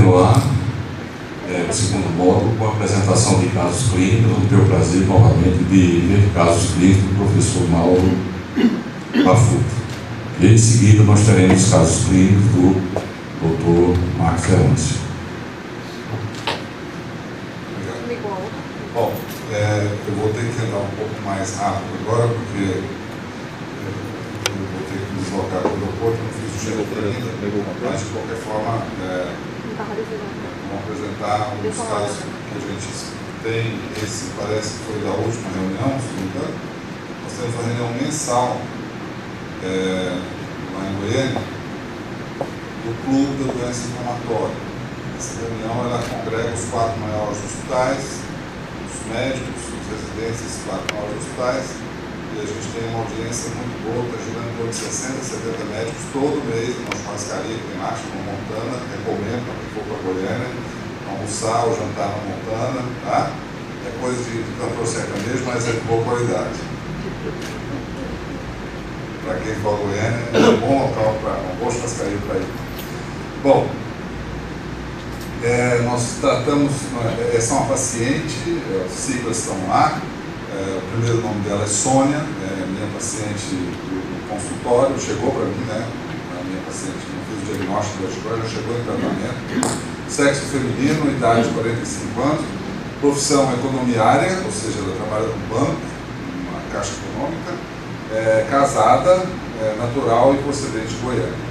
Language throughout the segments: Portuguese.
continuar o segundo módulo com a apresentação de casos clínicos. Eu tenho o prazer novamente de ver casos clínicos do professor Mauro Bafuto. E em seguida nós teremos casos clínicos do Dr. Marcos Leôncio. Bom, eu vou ter que andar um pouco mais rápido agora, porque eu vou ter que me deslocar para o aeroporto, não fiz o check ainda, mas de qualquer forma, vamos apresentar um dos casos que a gente tem. Esse parece que foi da última reunião, se não me engano. Nós temos uma reunião mensal lá em Goiânia, do Clube da Doença Inflamatória. Essa reunião ela congrega os 4 maiores hospitais, os médicos, os residentes desses 4 maiores hospitais, e a gente tem uma audiência muito boa, está girando em torno de 60, 70 médicos todo mês, numa churrascaria que tem lá, chama Montana. Recomendo para quem for para Goiânia, almoçar ou jantar na Montana, tá? É coisa de cantor sertanejo, mas é de boa qualidade. Para quem for a Goiânia, é um bom local, uma boa churrascaria para ir. Bom, nós tratamos, essa é uma paciente, as siglas estão lá, o primeiro nome dela é Sônia, minha paciente do consultório, chegou para mim, né? A minha paciente não fez o diagnóstico da agora, já chegou em tratamento. Sexo feminino, idade de 45 anos, profissão economiária, ou seja, ela trabalha no banco, numa caixa econômica, casada, natural e procedente de Goiânia.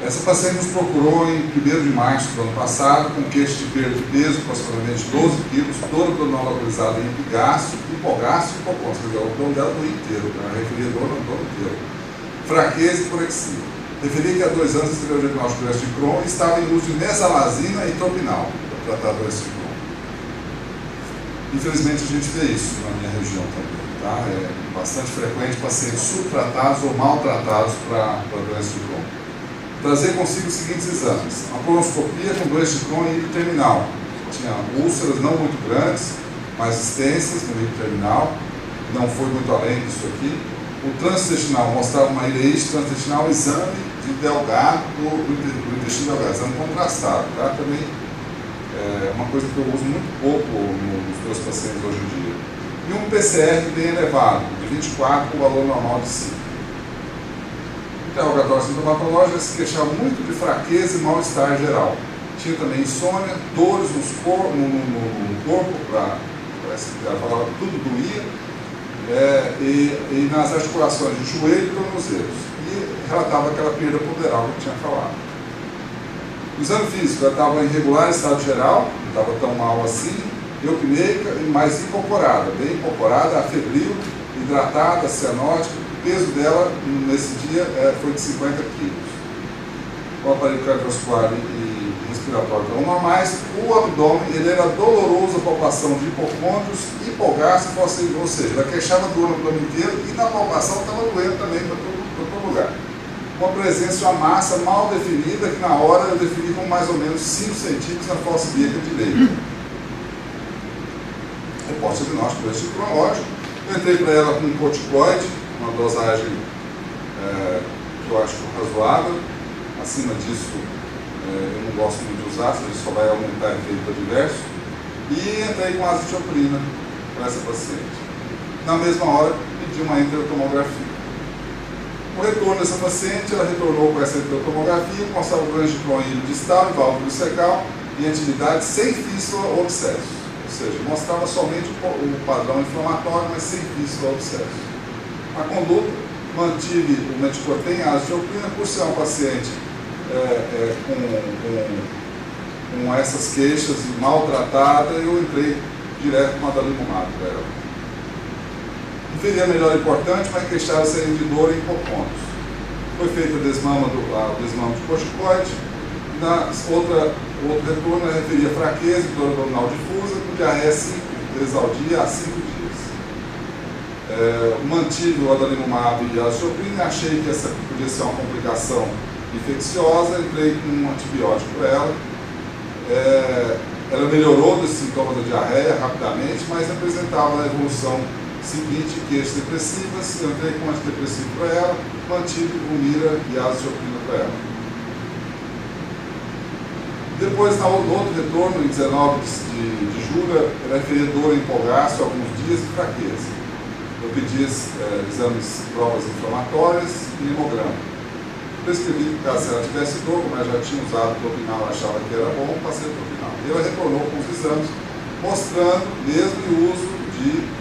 Essa paciente nos procurou em 1º de março do ano passado, com queixa de perda de peso, aproximadamente 12 quilos, todo o abdominal localizado em hipogástrio e hipocôncio, quer dizer, o abdômen dela do inteiro, ela referia dor no abdômen inteiro. Fraqueza e porexia. Referia que há 2 anos recebeu o diagnóstico de doença de Crohn e estava em uso de mesalazina e tropinal para tratar a doença de Crohn. Infelizmente a gente vê isso na minha região também, tá? É bastante frequente pacientes subtratados ou maltratados para a doença de Crohn. Trazer consigo os seguintes exames: a colonoscopia com doença de Crohn em nível terminal. Tinha úlceras não muito grandes, mas extensas no nível terminal, não foi muito além disso aqui. O transintestinal mostrava uma ileite transintestinal, exame de delgado do intestino delgado, exame contrastado, tá? Também é uma coisa que eu uso muito pouco nos meus pacientes hoje em dia. E um PCR bem elevado, de 24 com o valor normal de 5. Interrogatório sintomatológico, se queixava muito de fraqueza e mal-estar geral. Tinha também insônia, dores no corpo, parece que ela falava que tudo doía, e nas articulações de joelho e tornozelos. E relatava aquela perda ponderal que eu tinha falado. O exame físico, ela estava em regular estado geral, não estava tão mal assim, eupneica e mais incorporada, bem incorporada, afebril, hidratada, cianótica. O peso dela nesse dia foi de 50 quilos. O aparelho cardiovascular e respiratório estão normais. O abdômen ele era doloroso, a palpação de hipocôndrios, hipogástrio, ou seja, ela queixava dor no abdômen inteiro e na palpação estava doendo também para todo lugar. Uma presença de uma massa mal definida, que na hora eu defini com mais ou menos 5 centímetros na fossa ilíaca direita. Reporte diagnóstico do doença cronológico. Eu entrei para ela com um corticoide, uma dosagem que eu acho razoável. Acima disso, eu não gosto muito de usar, isso só vai aumentar efeito adverso. E entrei com azitioprina para essa paciente. Na mesma hora, pedi uma enterotomografia. O retorno dessa paciente, ela retornou com essa enterotomografia, mostrava doença de Crohn distal e válvula cecal em atividade sem fístula ou abscesso. Ou seja, mostrava somente o padrão inflamatório, mas sem fístula ou abscesso. A conduta, mantive o meticortem e a azitioprina, por ser uma paciente com essas queixas e maltratada, eu entrei direto com a adalimumab para ela. Inferia melhor importante, mas queixava serem de dor e hipocôndrios. Foi feito o desmame de corticoide. Outro retorno referia fraqueza, dor abdominal difusa, com diarreia 5 vezes ao dia há 5 dias. Mantive o adalimumab e a azitioprina, achei que essa podia ser uma complicação infecciosa, entrei com um antibiótico para ela. Ela melhorou dos sintomas da diarreia rapidamente, mas apresentava na evolução seguinte queixas depressivas. Eu entrei com um antidepressivo para ela, mantive o mira e a azitioprina para ela. Depois, no outro retorno, em 19 de julho, ela referia dor em empolgaço, alguns dias e fraqueza. Eu pedi exames, provas inflamatórias e hemograma. Prescrevi que caso ela tivesse dor, como ela já tinha usado propinal, achava que era bom, passei o propinal. E ela retornou com os exames, mostrando mesmo o uso de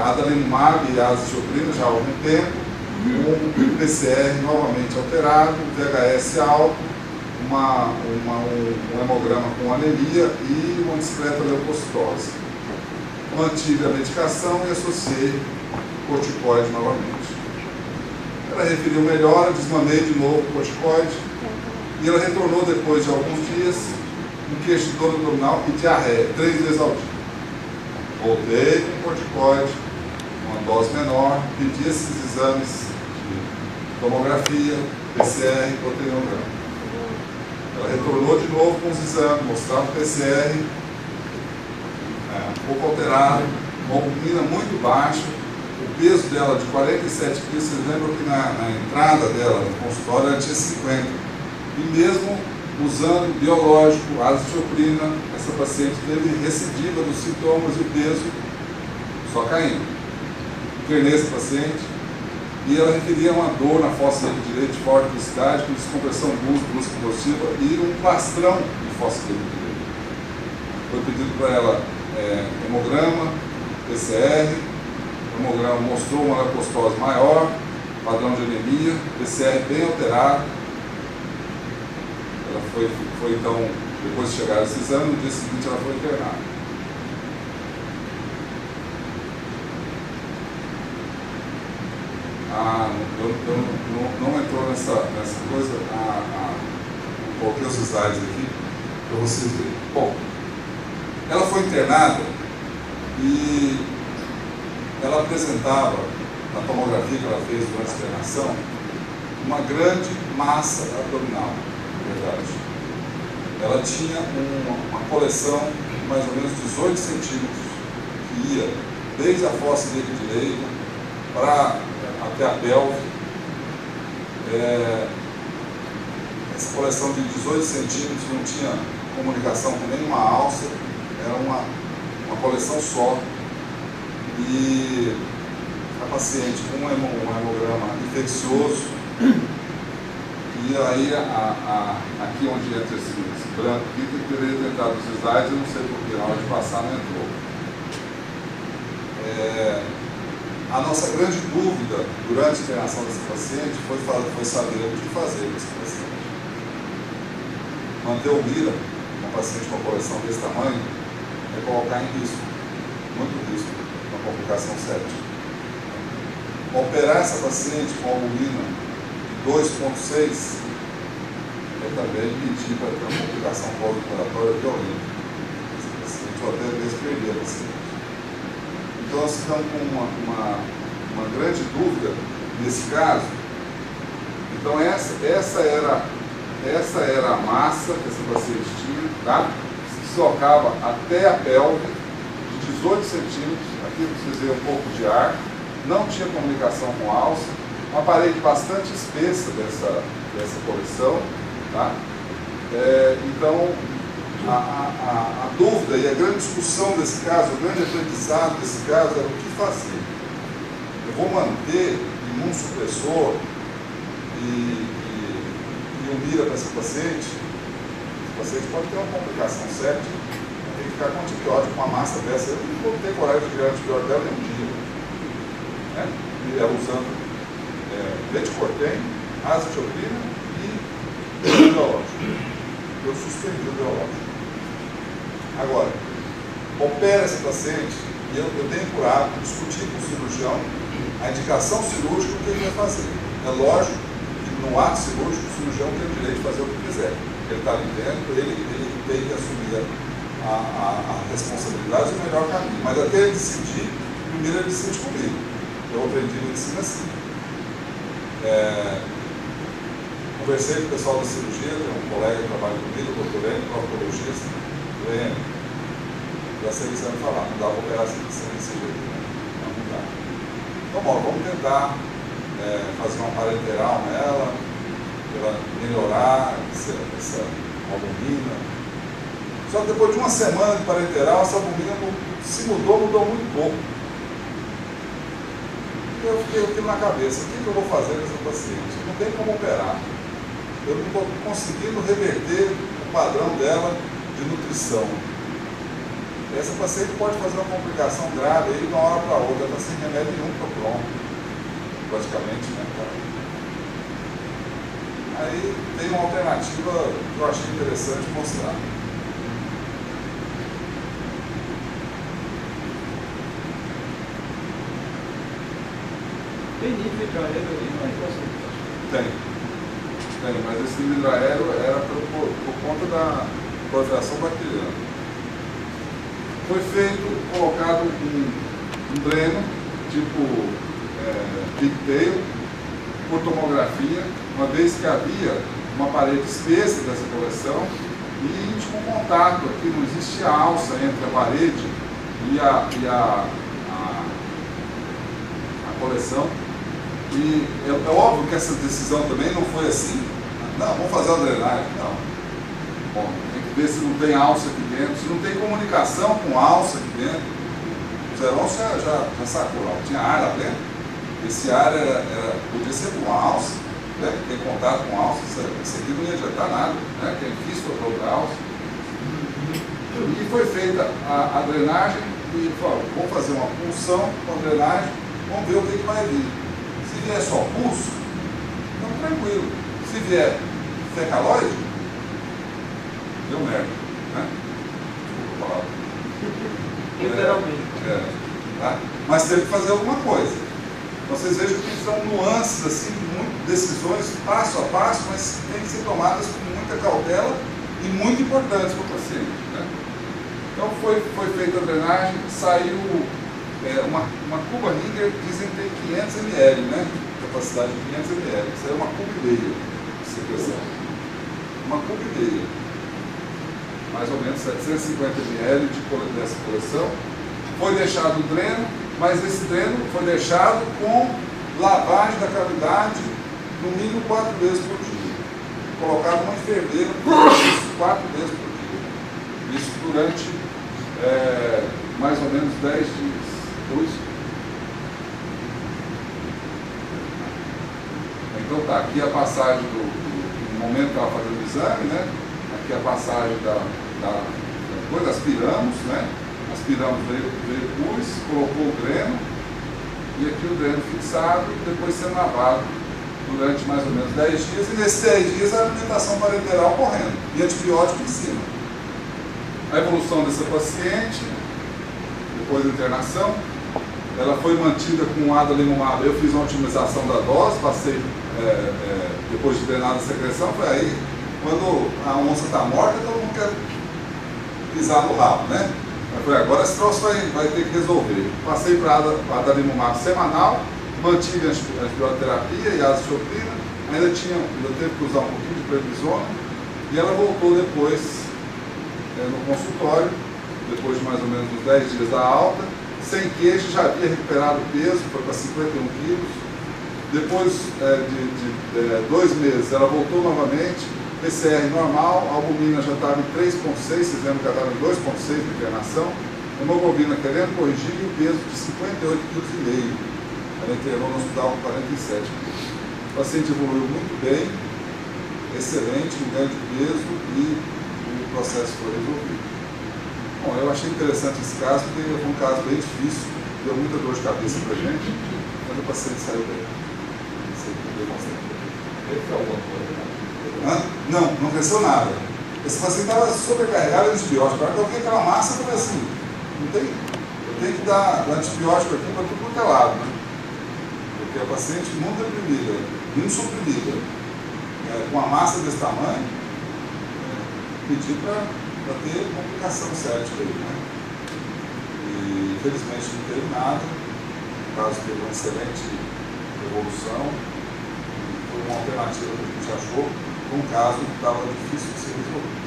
adalimumab e azathioprina já há algum tempo, um PCR novamente alterado, VHS alto, um hemograma com anemia e uma discreta leucocitose. Mantive a medicação e associei corticoide novamente. Ela referiu melhora, desmamei de novo o corticoide e ela retornou depois de alguns dias com queixa de dor abdominal e diarreia, 3 vezes ao dia. Voltei com corticoide, uma dose menor, pedi esses exames de tomografia, PCR e proteinograma. Ela retornou de novo com os exames, mostrava o PCR, um pouco alterado, uma albumina muito baixa, o peso dela de 47 quilos, vocês lembram que na entrada dela, no consultório, ela tinha 50. E mesmo usando biológico, azathioprina, essa paciente teve recidiva dos sintomas e o peso só caindo. Internei essa paciente e ela referia uma dor na fossa direita de forte intensidade, com descompressão brusca explosiva e um plastrão de fossa direita. Foi pedido para ela hemograma, PCR, o hemograma mostrou uma leucocitose maior, padrão de anemia, PCR bem alterado. Ela foi então, depois de chegar esse exame, no dia seguinte ela foi internada. Não entrou nessa coisa, coloquei os slides aqui para vocês verem. Bom, ela foi internada e ela apresentava, na tomografia que ela fez durante a internação, uma grande massa abdominal, na verdade. Ela tinha uma coleção de mais ou menos 18 centímetros, que ia desde a fossa direita até a pelve. Essa coleção de 18 centímetros não tinha comunicação com nenhuma alça, era uma coleção só. E a paciente com um hemograma infeccioso, e aí aqui onde entra esse branco aqui, que deveria ter entrado nos slides, eu não sei porque na hora de passar não entrou. A nossa grande dúvida durante a internação desse paciente foi saber o que fazer com esse paciente. Manter o mira, uma paciente com uma coleção desse tamanho, é colocar em risco, muito risco, uma complicação séptica. Operar essa paciente com albumina de 2,6 é também pedir para ter uma complicação pós-operatória violenta. Esse paciente ou até mesmo perder a paciente. Então, nós ficamos com uma grande dúvida nesse caso. Então, essa era a massa que essa paciente tinha, tá? Se deslocava até a pelve, de 18 centímetros. Aqui vocês veem um pouco de ar. Não tinha comunicação com alça. Uma parede bastante espessa dessa coleção, tá? Então, a dúvida e a grande discussão desse caso, o grande aprendizado desse caso era o que fazer. Eu vou manter imunossupressor e um mira para essa paciente. Esse paciente pode ter uma complicação séptica, tem que ficar com antibiótico, com uma massa dessa. Eu não vou ter coragem de tirar antibiótico dela nem um dia. Né? E ela usando betacorten, azathioprina e biológico. Eu suspendi o biológico. Agora, opera esse paciente e eu tenho por hábito discutir com o cirurgião a indicação cirúrgica que ele vai fazer. É lógico que no ato cirúrgico o cirurgião tem o direito de fazer o que quiser. Ele está ali dentro, ele tem que assumir a responsabilidade do melhor caminho. Mas até ele decidir, primeiro ele decide comigo. Eu aprendi medicina assim. Conversei com o pessoal da cirurgia, tem um colega que trabalha comigo, o doutor Lênin, proctologista, já sei o que você vai falar, não dá para operar assim desse jeito, né? Não dá. Então, bom, vamos tentar fazer uma parenteral nela, para melhorar essa albumina, Só que depois de uma semana de parenteral, essa albumina se mudou muito pouco. Eu fiquei aquilo na cabeça, o que eu vou fazer com essa paciente? Não tem como operar. Eu não estou conseguindo reverter o padrão dela de nutrição. Essa paciente pode fazer uma complicação grave aí de uma hora para outra, ela está sem remédio nenhum para pronto, praticamente, né, cara? Aí tem uma alternativa que eu achei interessante mostrar. Tem nível hidroaéreo ali, não é? Tem, mas esse nível hidroaéreo era por conta da proliferação bacteriana. Foi colocado um dreno, tipo pigtail, por tomografia, uma vez que havia uma parede espessa dessa coleção e íntimo contato, aqui não existe alça entre a parede e a coleção. E é óbvio que essa decisão também não foi assim, não, vamos fazer uma drenagem, não. Bom, tem que ver se não tem alça aqui dentro, se não tem comunicação com alça aqui dentro. O Zé Alonso já sacou lá, tinha ar lá dentro. Esse ar podia ser com alça, né? Ter contato com alça, isso aqui não ia adiantar nada, né? Que é difícil para a alça. E foi feita a drenagem e falou, vamos fazer uma punção com a drenagem, vamos ver o que vai vir. Se vier só pulso, então tranquilo. Se vier fecaloide, deu merda, né? Desculpa a palavra. Literalmente. Tá? Mas teve que fazer alguma coisa. Vocês vejam que são nuances, assim, decisões passo a passo, mas tem que ser tomadas com muita cautela e muito importantes para o paciente, né? Então foi feita a drenagem, saiu uma cuba Ringer, dizem que tem 500 ml, né? Capacidade de 500 ml. Isso é uma cuba e meia de secreção. Uma cuba e meia. Mais ou menos 750 ml dessa coleção. Foi deixado o dreno, mas esse dreno foi deixado com lavagem da cavidade no mínimo 4 vezes por dia. Colocado uma enfermeira 4 vezes por dia. Isso durante mais ou menos 10 dias. Então tá, aqui a passagem do momento que estava fazendo o exame, né? Aqui a passagem depois aspiramos, né? Aspiramos, veio pus, colocou o dreno, e aqui o dreno fixado, e depois sendo lavado durante mais ou menos 10 dias, e nesses 10 dias a alimentação parenteral correndo, e antibiótico em cima. A evolução dessa paciente, depois da internação, ela foi mantida com o adalimumab. Eu fiz uma otimização da dose, passei, depois de drenar a secreção, foi aí, quando a onça está morta, todo mundo quer pisar no rabo, né? Eu falei, agora esse troço vai ter que resolver. Passei para adalimumab semanal, mantive a antibioterapia e a azoxicilina, ainda teve que usar um pouquinho de prednisona, e ela voltou depois no consultório, depois de mais ou menos uns 10 dias da alta, sem queixa, já havia recuperado o peso, foi para 51 quilos. Depois de 2 meses, ela voltou novamente, PCR normal, a albumina já estava em 3,6, vocês lembram que ela estava em 2,6 de internação, hemoglobina querendo corrigir e o peso de 58,5 kg. Ela internou no hospital com 47 kg. O paciente evoluiu muito bem, excelente, um ganho de peso e o processo foi resolvido. Bom, eu achei interessante esse caso, porque foi um caso bem difícil, deu muita dor de cabeça para a gente, mas o paciente saiu bem. Ele foi alguma coisa? Não cresceu nada. Esse paciente estava sobrecarregado de antibiótico. Agora que eu vi aquela massa, eu falei assim, eu tenho que dar antibiótico aqui para tudo quanto é lado, né? Porque a paciente muito deprimida, muito suprimida, com uma massa desse tamanho, pedi para ter complicação séptica aí, né? E infelizmente não teve nada. O caso teve uma excelente evolução. Foi uma alternativa que a gente achou, um caso que estava difícil de ser resolvido.